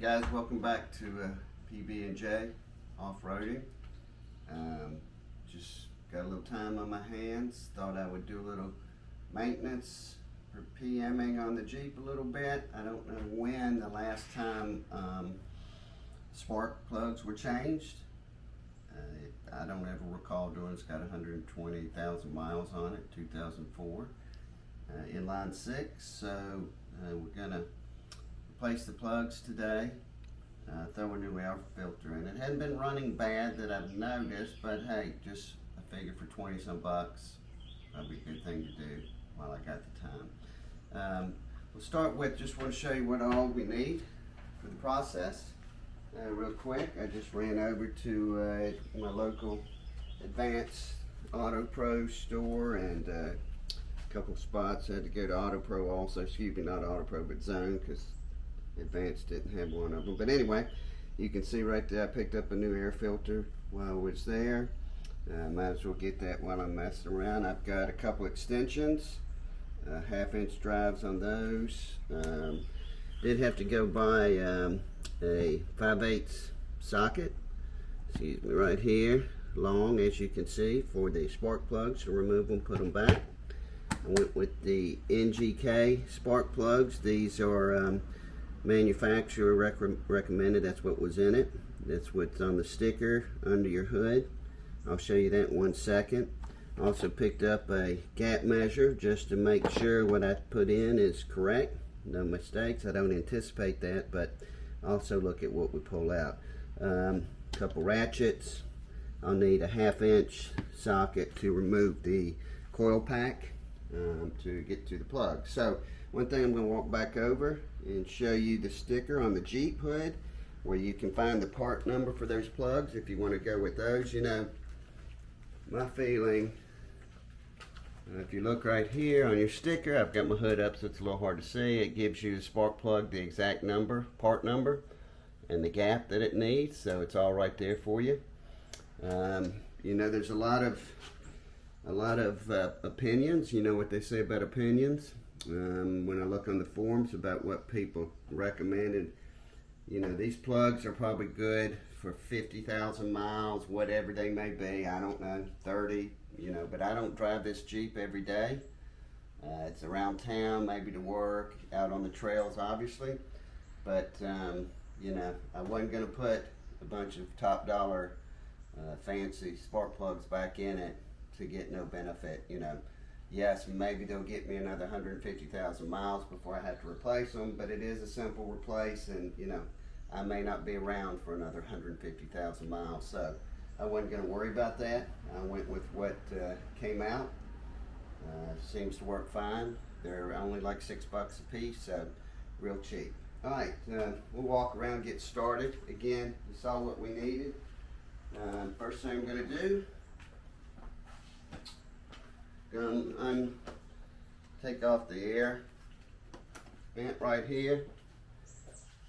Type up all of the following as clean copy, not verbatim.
Guys, welcome back to PB&J Off-Roading. Just got a little time on my hands. Thought I would do a little maintenance for PMing on the Jeep a little bit. I don't know when the last time spark plugs were changed. I don't ever recall doing it. It's got 120,000 miles on it, 2004. Inline 6, so we're gonna replace the plugs today, throw a new air filter in. It hadn't been running bad that I've noticed, but hey, just I figured for 20 some bucks, that'd be a good thing to do while I got the time. We'll start with, just want to show you what all we need for the process. Real quick, I just ran over to my local Advanced Auto Pro store, and a couple spots. I had to go to Auto Pro also, excuse me, not Auto Pro but Zone, because Advanced didn't have one of them. But anyway, you can see right there I picked up a new air filter while I was there. Might as well get that while I'm messing around. I've got a couple extensions, 1/2-inch drives on those. Did have to go buy a 5/8 socket, excuse me, right here, long as you can see, for the spark plugs. To remove them, put them back. I went with the NGK spark plugs. These are manufacturer recommended. That's what was in it. That's what's on the sticker under your hood. I'll show you that in 1 second. Also picked up a gap measure just to make sure what I put in is correct. No mistakes. I don't anticipate that, but also look at what we pull out. Couple ratchets. I'll need a 1/2-inch socket to remove the coil pack to get to the plug. So one thing, I'm going to walk back over and show you the sticker on the Jeep hood where you can find the part number for those plugs if you want to go with those. You know, my feeling, if you look right here on your sticker, I've got my hood up so it's a little hard to see. It gives you the spark plug, the exact number, part number, and the gap that it needs, so it's all right there for you. You know, there's a lot of opinions. You know what they say about opinions. When I look on the forums about what people recommended, you know, these plugs are probably good for 50,000 miles, whatever they may be. I don't know, 30, you know, but I don't drive this Jeep every day. It's around town, maybe to work, out on the trails, obviously. But, you know, I wasn't going to put a bunch of top dollar fancy spark plugs back in it to get no benefit, you know. Yes, maybe they'll get me another 150,000 miles before I have to replace them, but it is a simple replace, and you know, I may not be around for another 150,000 miles, so I wasn't going to worry about that. I went with what came out. Seems to work fine. They're only like $6 a piece, so real cheap. All right, we'll walk around, get started. Again, you saw what we needed. First thing I'm going to do, take off the air vent right here.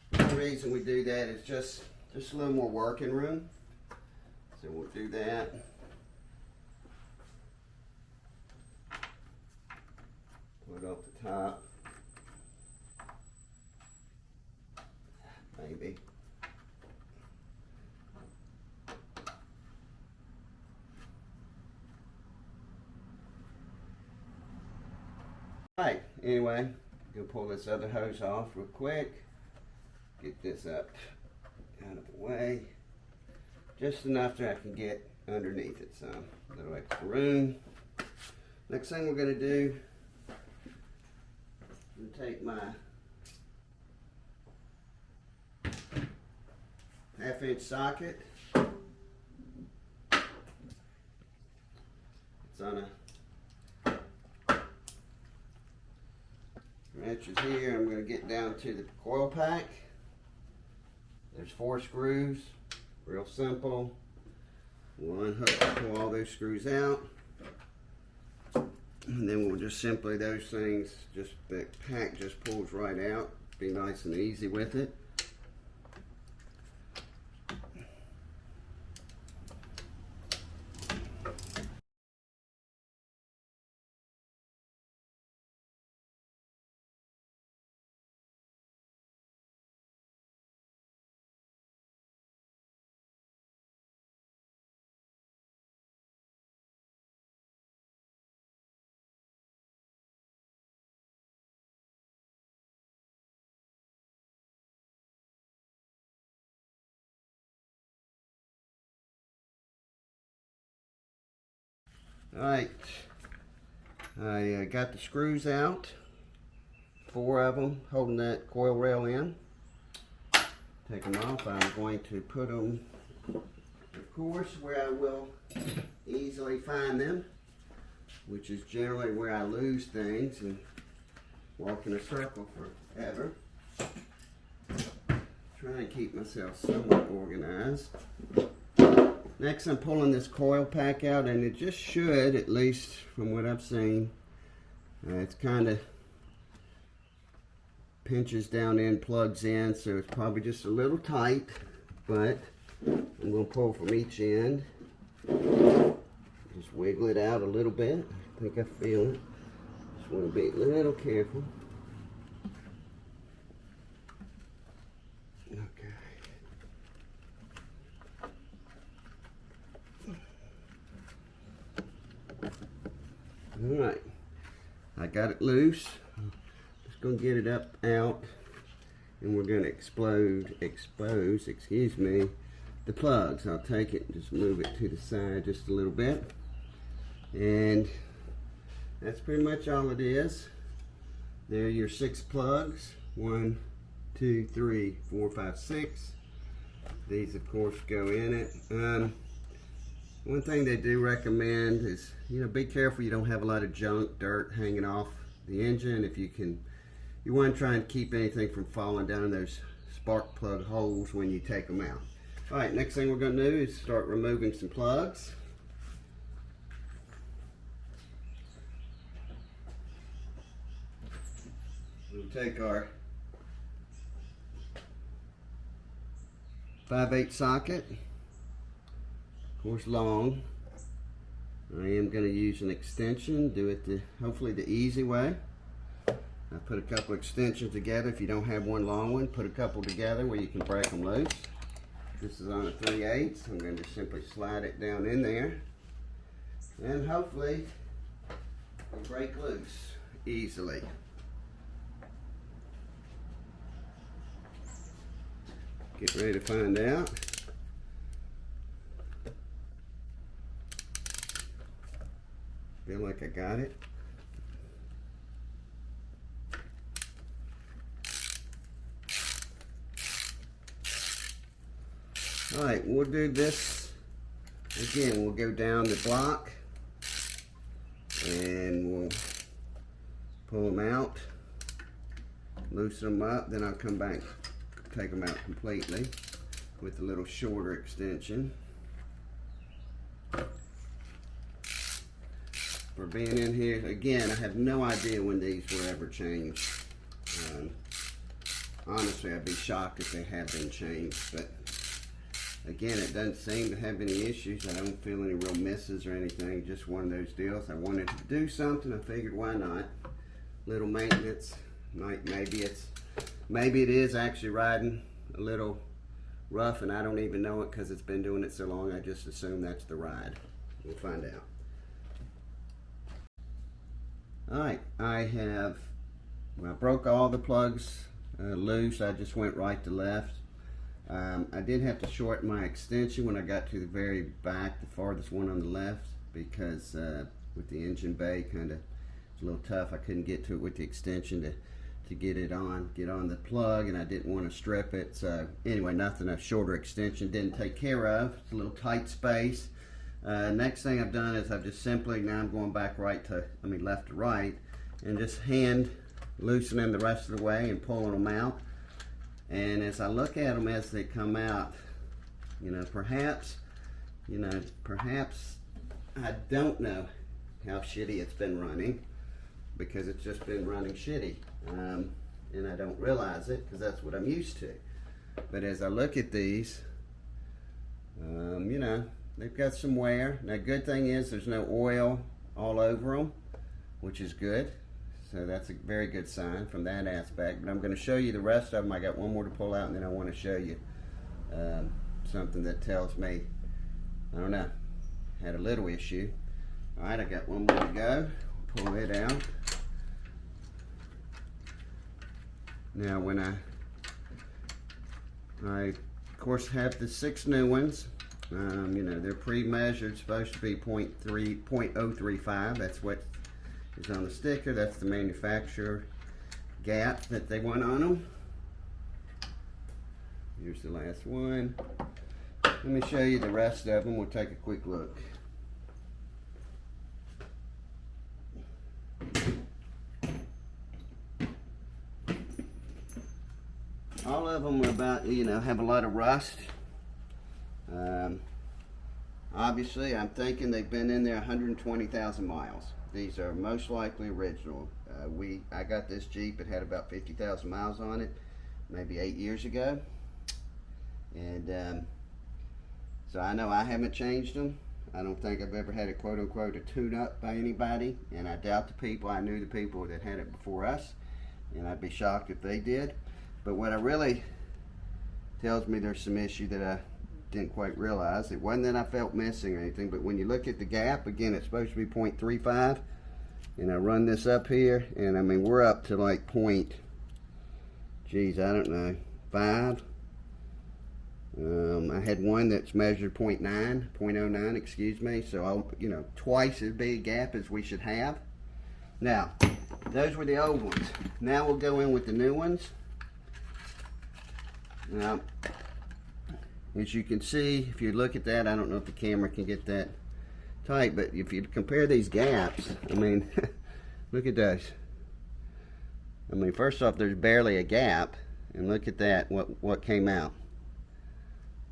The reason we do that is just a little more working room. So we'll do that. Put it off the top. Maybe. Right, anyway, go pull this other hose off real quick. Get this up out of the way. Just enough that I can get underneath it, so a little extra room. Next thing we're going to do, I'm going to take my 1/2-inch socket. It's on a wrenches here. I'm going to get down to the coil pack. There's 4 screws, real simple. We'll unhook and pull all those screws out, and then we'll just simply, those things, just the pack just pulls right out. Be nice and easy with it. Alright, I got the screws out, 4 of them holding that coil rail in. Take them off. I'm going to put them, of course, where I will easily find them, which is generally where I lose things and walk in a circle forever. Try and keep myself somewhat organized. Next, I'm pulling this coil pack out, and it just should, at least from what I've seen, it's kind of pinches down in, plugs in, so it's probably just a little tight, but I'm going to pull from each end. Just wiggle it out a little bit. I think I feel it. Just want to be a little careful. Alright, I got it loose. Just gonna get it up, out, and we're gonna expose, excuse me, the plugs. I'll take it and just move it to the side just a little bit. And that's pretty much all it is. There are your 6 plugs. 1, 2, 3, 4, 5, 6. These of course go in it. One thing they do recommend is, be careful you don't have a lot of junk, dirt hanging off the engine. If you can, you want to try and keep anything from falling down those spark plug holes when you take them out. All right, next thing we're going to do is start removing some plugs. We'll take our 5/8 socket. Of course, long. I am going to use an extension, do it hopefully the easy way. I put a couple extensions together. If you don't have one long one, put a couple together where you can break them loose. This is on a 3/8. I'm going to simply slide it down in there, and hopefully it'll break loose easily. Get ready to find out. Feel like I got it. All right, we'll do this again. We'll go down the block and we'll pull them out, loosen them up, then I'll come back, take them out completely with a little shorter extension. For being in here, again, I have no idea when these were ever changed. Honestly, I'd be shocked if they have been changed, but again, it doesn't seem to have any issues. I don't feel any real misses or anything, just one of those deals. I wanted to do something, I figured why not? Little maintenance, maybe it is actually riding a little rough and I don't even know it because it's been doing it so long, I just assume that's the ride. We'll find out. Alright, I broke all the plugs loose. I just went right to left. I did have to shorten my extension when I got to the very back, the farthest one on the left, because with the engine bay kind of, it's a little tough. I couldn't get to it with the extension to get on the plug, and I didn't want to strip it. So anyway, nothing a shorter extension didn't take care of. It's a little tight space. Next thing I've done is I've just simply, now I'm going back left to right, and just hand loosening the rest of the way and pulling them out. And as I look at them as they come out, perhaps I don't know how shitty it's been running, because it's just been running shitty, and I don't realize it because that's what I'm used to. But as I look at these, they've got some wear. Now, good thing is there's no oil all over them, which is good. So that's a very good sign from that aspect. But I'm going to show you the rest of them. I got one more to pull out, and then I want to show you something that tells me, I don't know, had a little issue. All right, I got one more to go. Pull it out. Now, when I of course have the 6 new ones. You know, they're pre-measured, supposed to be 0.035. That's what is on the sticker. That's the manufacturer gap that they want on them. Here's the last one. Let me show you the rest of them. We'll take a quick look. All of them are about, you know, have a lot of rust. Obviously, I'm thinking they've been in there 120,000 miles. These are most likely original. I got this Jeep, it had about 50,000 miles on it, maybe 8 years ago. And so I know I haven't changed them. I don't think I've ever had a quote-unquote a tune-up by anybody, and I doubt the people. I knew the people that had it before us, and I'd be shocked if they did. But what I really tells me there's some issue that I didn't quite realize. It wasn't that I felt missing or anything, but when you look at the gap, again, it's supposed to be 0.35, and I run this up here, and I mean, we're up to like geez, I don't know, 5. I had one that's measured 0.09, excuse me, so I'll, you know, twice as big a gap as we should have. Now, those were the old ones. Now we'll go in with the new ones. Now, as you can see, if you look at that, I don't know if the camera can get that tight, but if you compare these gaps, I mean, look at those. I mean, first off, there's barely a gap, and look at that, what came out.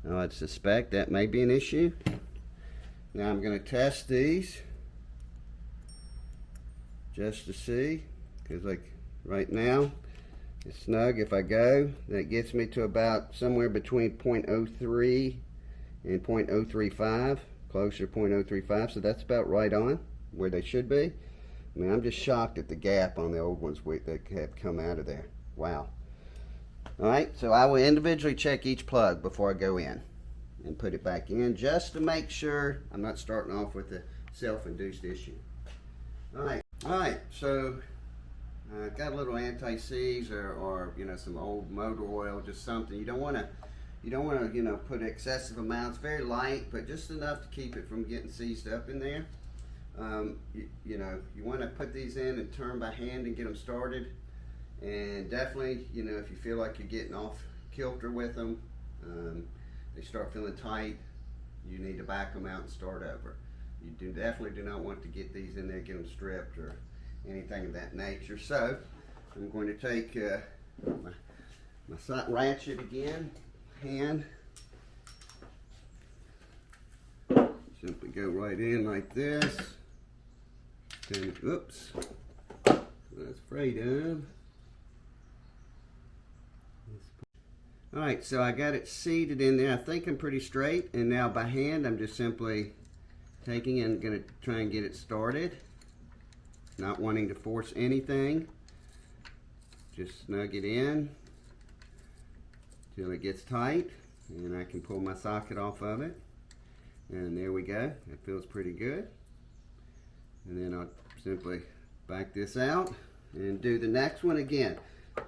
Now, I'd suspect that may be an issue. Now, I'm going to test these just to see, because like right now, it's snug. If I go, that gets me to about somewhere between 0.03 and 0.035, closer to 0.035, so that's about right on where they should be. I mean, I'm just shocked at the gap on the old ones that have come out of there. Wow. Alright, so I will individually check each plug before I go in and put it back in, just to make sure I'm not starting off with a self-induced issue. Alright, so got a little anti-seize or you know, some old motor oil, just something. You don't want to you know, put excessive amounts, very light, but just enough to keep it from getting seized up in there. You know, you want to put these in and turn by hand and get them started. And definitely, you know, if you feel like you're getting off kilter with them, they start feeling tight, you need to back them out and start over. You definitely do not want to get these in there, get them stripped or anything of that nature. So I'm going to take my ratchet again, hand, simply go right in like this. And, oops, that's afraid of. Alright, so I got it seated in there. I think I'm pretty straight, and now by hand I'm just simply taking and going to try and get it started. Not wanting to force anything. Just snug it in till it gets tight, and I can pull my socket off of it. And there we go. It feels pretty good. And then I'll simply back this out and do the next one again.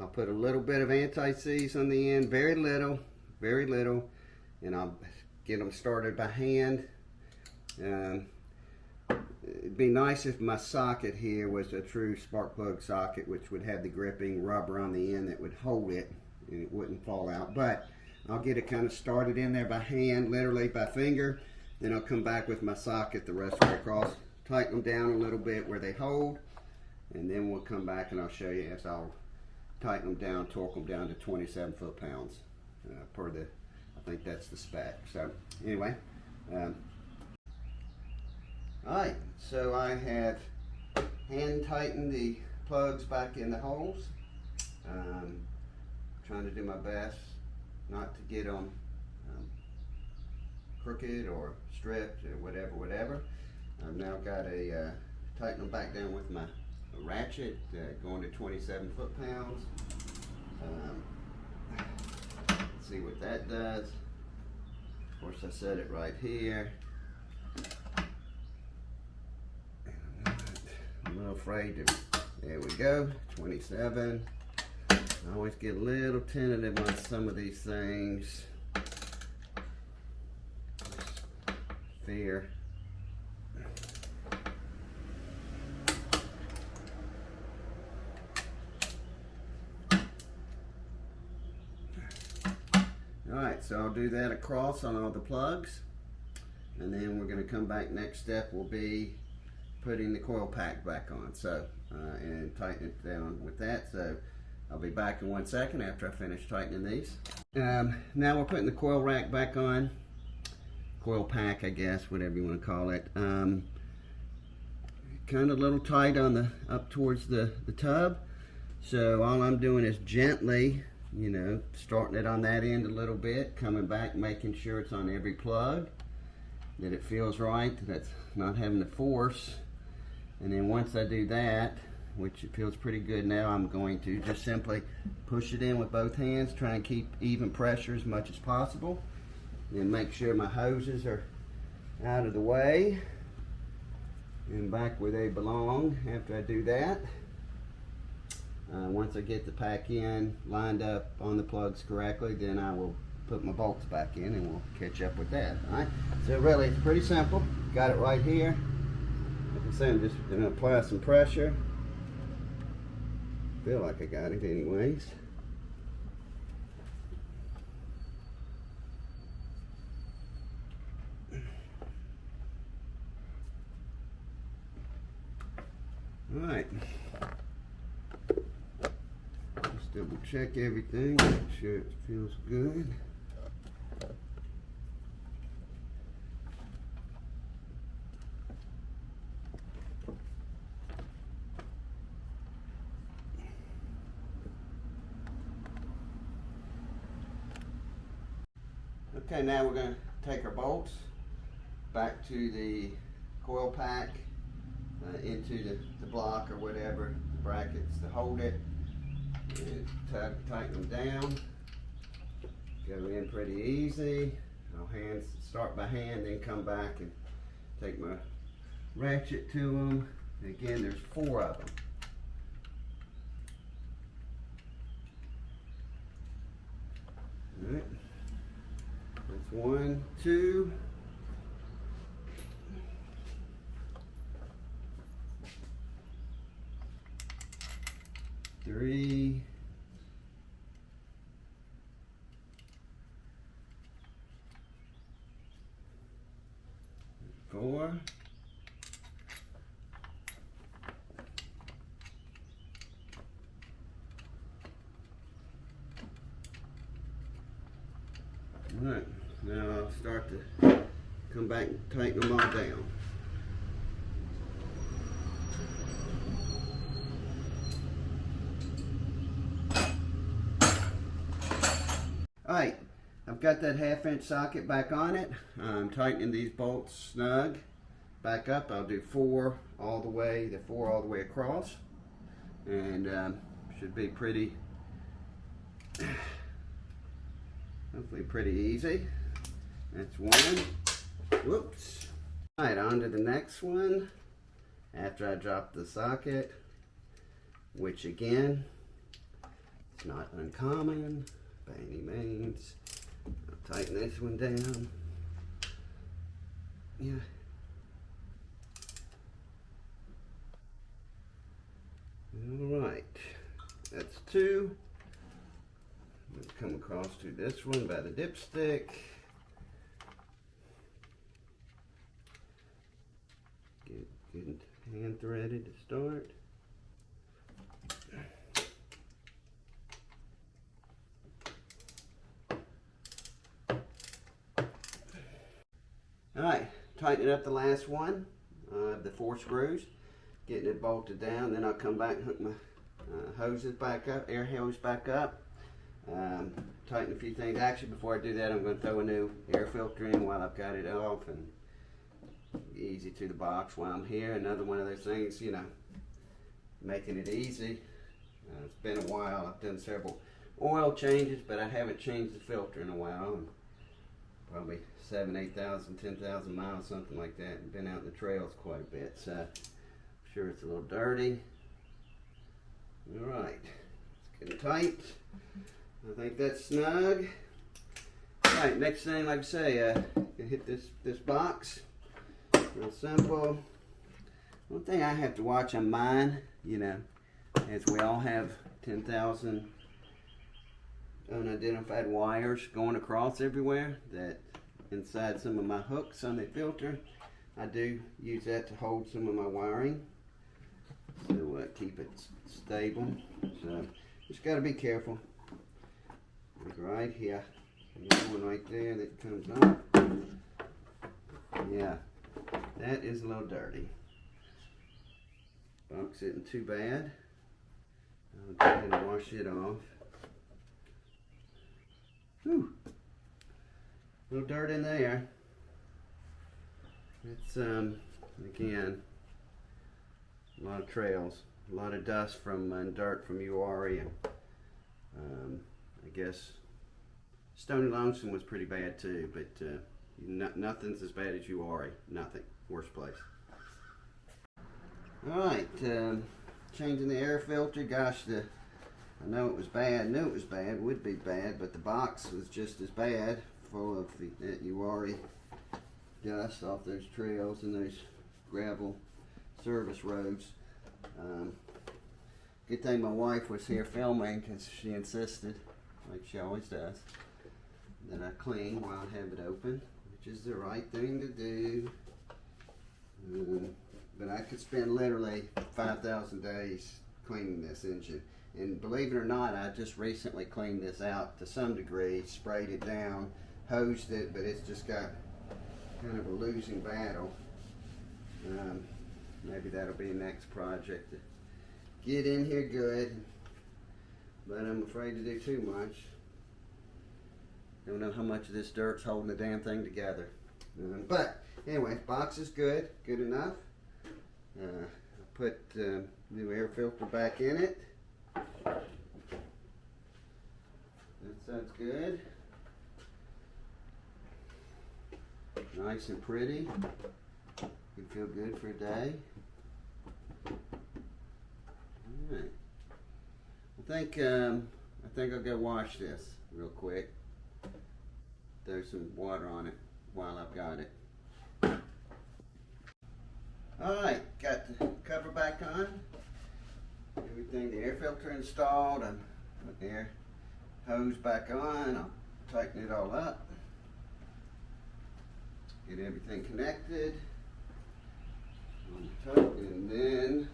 I'll put a little bit of anti-seize on the end, very little, and I'll get them started by hand. It'd be nice if my socket here was a true spark plug socket, which would have the gripping rubber on the end that would hold it and it wouldn't fall out. But I'll get it kind of started in there by hand, literally by finger. Then I'll come back with my socket the rest of the way across, tighten them down a little bit where they hold, and then we'll come back and I'll show you as I'll tighten them down, torque them down to 27 foot-pounds per the, I think that's the spec. So anyway, alright, so I have hand tightened the plugs back in the holes. Trying to do my best not to get them crooked or stripped or whatever. I've now got a tighten them back down with my ratchet going to 27 foot-pounds. Let's see what that does. Of course, I set it right here. I'm a little afraid to. There we go, 27. I always get a little tentative on some of these things. here. Alright, so I'll do that across on all the plugs, and then we're going to come back. Next step will be putting the coil pack back on, so and tighten it down with that. So I'll be back in 1 second after I finish tightening these. Now we're putting the coil rack back on, coil pack I guess, whatever you want to call it. Kind of a little tight on the up towards the tub, so all I'm doing is gently, you know, starting it on that end a little bit, coming back, making sure it's on every plug, that it feels right, that it's not having to force. And then once I do that, which it feels pretty good now, I'm going to just simply push it in with both hands, try and keep even pressure as much as possible. Then make sure my hoses are out of the way and back where they belong after I do that. Once I get the pack in, lined up on the plugs correctly, then I will put my bolts back in and we'll catch up with that. Alright, so really it's pretty simple. Got it right here. Like I say, I'm just going to apply some pressure. Feel like I got it anyways. Alright. Just double check everything, make sure it feels good. Okay, now we're going to take our bolts back to the coil pack, into the block or whatever, the brackets to hold it, and tighten them down. Go in pretty easy. I'll start by hand, then come back and take my ratchet to them. Again, there's 4 of them. All right. That's 1, 2. 3. 4. 5. Alright, now I'll start to come back and tighten them all down. Alright, I've got that 1/2-inch socket back on it. I'm tightening these bolts snug back up. I'll do 4 all the way, the 4 all the way across, and should be pretty, hopefully pretty easy. That's 1. Whoops. Alright, on to the next one after I drop the socket, which again, it's not uncommon by any means. I'll tighten this one down. Yeah. Alright, that's 2. Let's come across to this one by the dipstick. Get hand threaded to start. Alright, tighten up the last one, the 4 screws, getting it bolted down. Then I'll come back and hook my hoses back up, air hose back up, tighten a few things. Actually, before I do that, I'm going to throw a new air filter in while I've got it off, and easy to the box while I'm here. Another one of those things, you know, making it easy. It's been a while. I've done several oil changes, but I haven't changed the filter in a while. Probably 7,000, 8,000, 10,000 miles, something like that, and been out in the trails quite a bit, so I'm sure it's a little dirty. Alright, it's getting tight. I think that's snug. Alright, next thing, like I say, hit this box, Real simple. One thing I have to watch on mine, you know, is we all have 10,000 unidentified wires going across everywhere that inside some of my hooks on the filter. I do use that to hold some of my wiring, so keep it stable. So just got to be careful. Like right here, there's one right there that comes up. Yeah, that is a little dirty. Box isn't too bad. I'll go ahead and wash it off. Whew. A little dirt in there. It's again, a lot of trails, a lot of dust from dirt from Uwharrie, and I guess Stony Lonesome was pretty bad too, but nothing's as bad as Uwharrie. Nothing. Worst place. Alright, changing the air filter. Gosh, I know it was bad, knew it was bad, would be bad, but the box was just as bad, full of the Uwharrie dust off those trails and those gravel service roads. Good thing my wife was here filming, because she insisted, like she always does, that I clean while I have it open, which is the right thing to do. But I could spend literally 5,000 days cleaning this engine. And believe it or not, I just recently cleaned this out to some degree, sprayed it down, hosed it, but it's just got kind of a losing battle. Maybe that'll be the next project to get in here good, but I'm afraid to do too much. Don't know how much of this dirt's holding the damn thing together. But anyway, box is good enough. I put new air filter back in it. That sounds good. Nice and pretty. You feel good for a day. Alright. I think I'll go wash this real quick. Throw some water on it while I've got it. Alright, got the cover back on. Everything, the air filter installed. I'm put the air hose back on. I'll tighten it all up. Get everything connected on the top, and then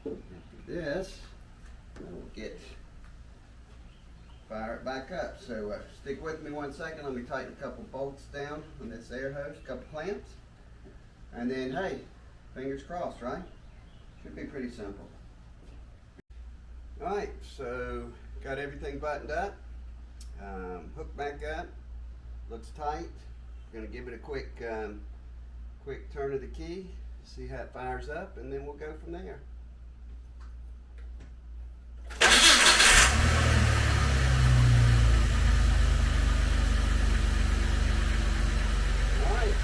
after this, I'll fire it back up. So stick with me 1 second. Let me tighten a couple bolts down on this air hose, a couple clamps, and then hey, fingers crossed, right? Should be pretty simple. All right, so got everything buttoned up, hooked back up, looks tight. Gonna give it a quick turn of the key, see how it fires up, and then we'll go from there. Alright,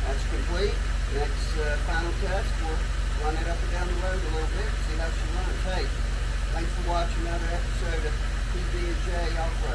that's complete. Next final test, we'll run it up and down the road a little bit, see how she runs. Hey, thanks for watching another episode of PB&J Off-Road.